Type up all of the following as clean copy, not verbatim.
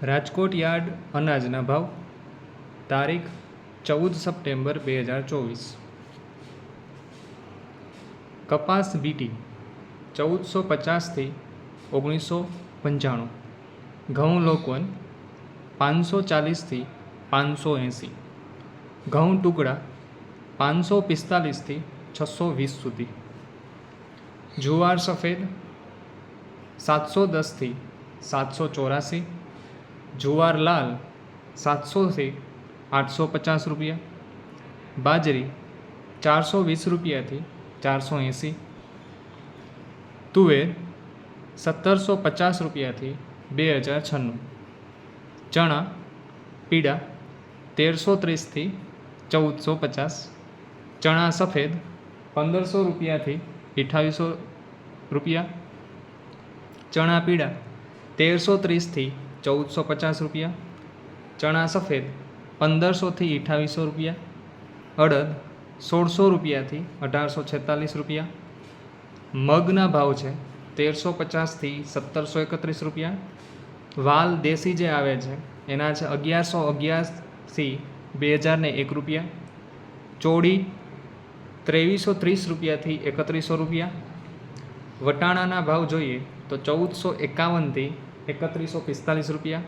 Rajkot yard અનાજના ભાવ તારીખ 14 સપ્ટેમ્બર 2024। કપાસ બીટી 1450 થી 1995। ઘઉં લોકવન 540 થી 580। ઘઉં ટુકડા 545 થી 620 સુધી। જુવાર સફેદ 710 થી 784। જુવાર લાલ 700 થી 850 રૂપિયા। બાજરી 420 રૂપિયાથી 480। તુવેર 1750 રૂપિયાથી 2096। ચણા પીળા 1330 થી 1450। ચણા સફેદ 1500 રૂપિયાથી 2800 રૂપિયા। ચણા પીળા 1330 થી 1450 રૂપિયા। ચણા સફેદ 1500 થી 2800 રૂપિયા। અડદ 1600 રૂપિયાથી 1846 રૂપિયા। મગના ભાવ છે 1350 થી 1731 રૂપિયા। વાલ દેશી જે આવે છે એના છે 1111 થી 2001 રૂપિયા। ચોળી 2330 રૂપિયાથી 3100 રૂપિયા। વટાણાના ભાવ જોઈએ તો 1451 થી 3145 રૂપિયા।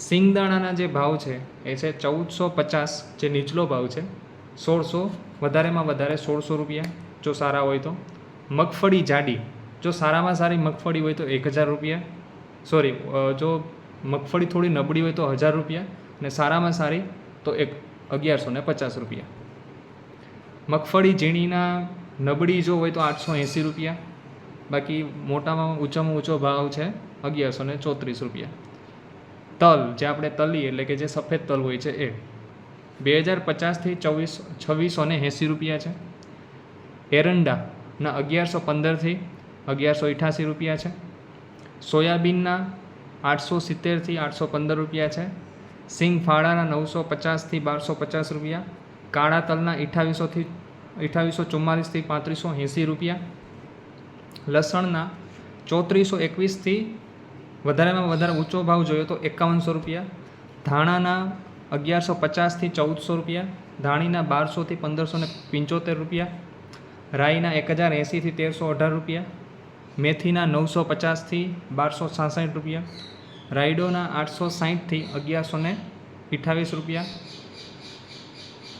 સિંગદાણાના જે ભાવ છે એ છે 1450, જે નીચલો ભાવ છે 1600, વધારેમાં વધારે 1600 રૂપિયા જો સારા હોય તો। મગફળી જાડી, જો સારામાં સારી મગફળી હોય તો 1000 રૂપિયા, જો મગફળી થોડી નબળી હોય તો 1000 રૂપિયા, અને સારામાં સારી તો 1150 રૂપિયા। મગફળી ઝીણીના નબળી જો હોય તો 880 રૂપિયા, બાકી મોટામાં ઊંચો ભાવ છે 1134 રૂપિયા। તલ, જે આપણે તલી એટલે કે જે સફેદ તલ હોય છે એ 2050 થી 2680 રૂપિયા છે। એરંડાના 1115 થી 1188 રૂપિયા છે। સોયાબીનના 870 થી 815 રૂપિયા છે। સિંગ ફાળાના 950 થી 1250 રૂપિયા। કાળા તલના 2844 થી 3580 રૂપિયા। લસણના 3421 થી વધારેમાં વધારે ઊંચો ભાવ જોયો તો 5100 રૂપિયા। ધાણાના 1150 થી 1400 રૂપિયા। ધાણીના 1200 થી 1575 રૂપિયા। રાઈના 1080 થી 1318 રૂપિયા। મેથીના 950 થી 1266 રૂપિયા। રાયડોના 860 થી 1128 રૂપિયા।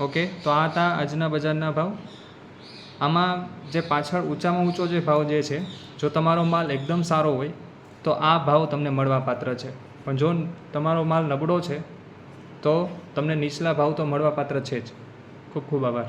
ઓકે, તો આ હતા આજના બજારના ભાવ। આમાં જે પાછળ ઊંચામાં ઊંચો જે ભાવ જે છે, જો તમારો માલ એકદમ સારો હોય તો આ ભાવ તમને મળવાપાત્ર છે, પણ જો તમારો માલ નબળો છે તો તમને નીચલા ભાવ તો મળવાપાત્ર છે જ। ખૂબ ખૂબ આભાર।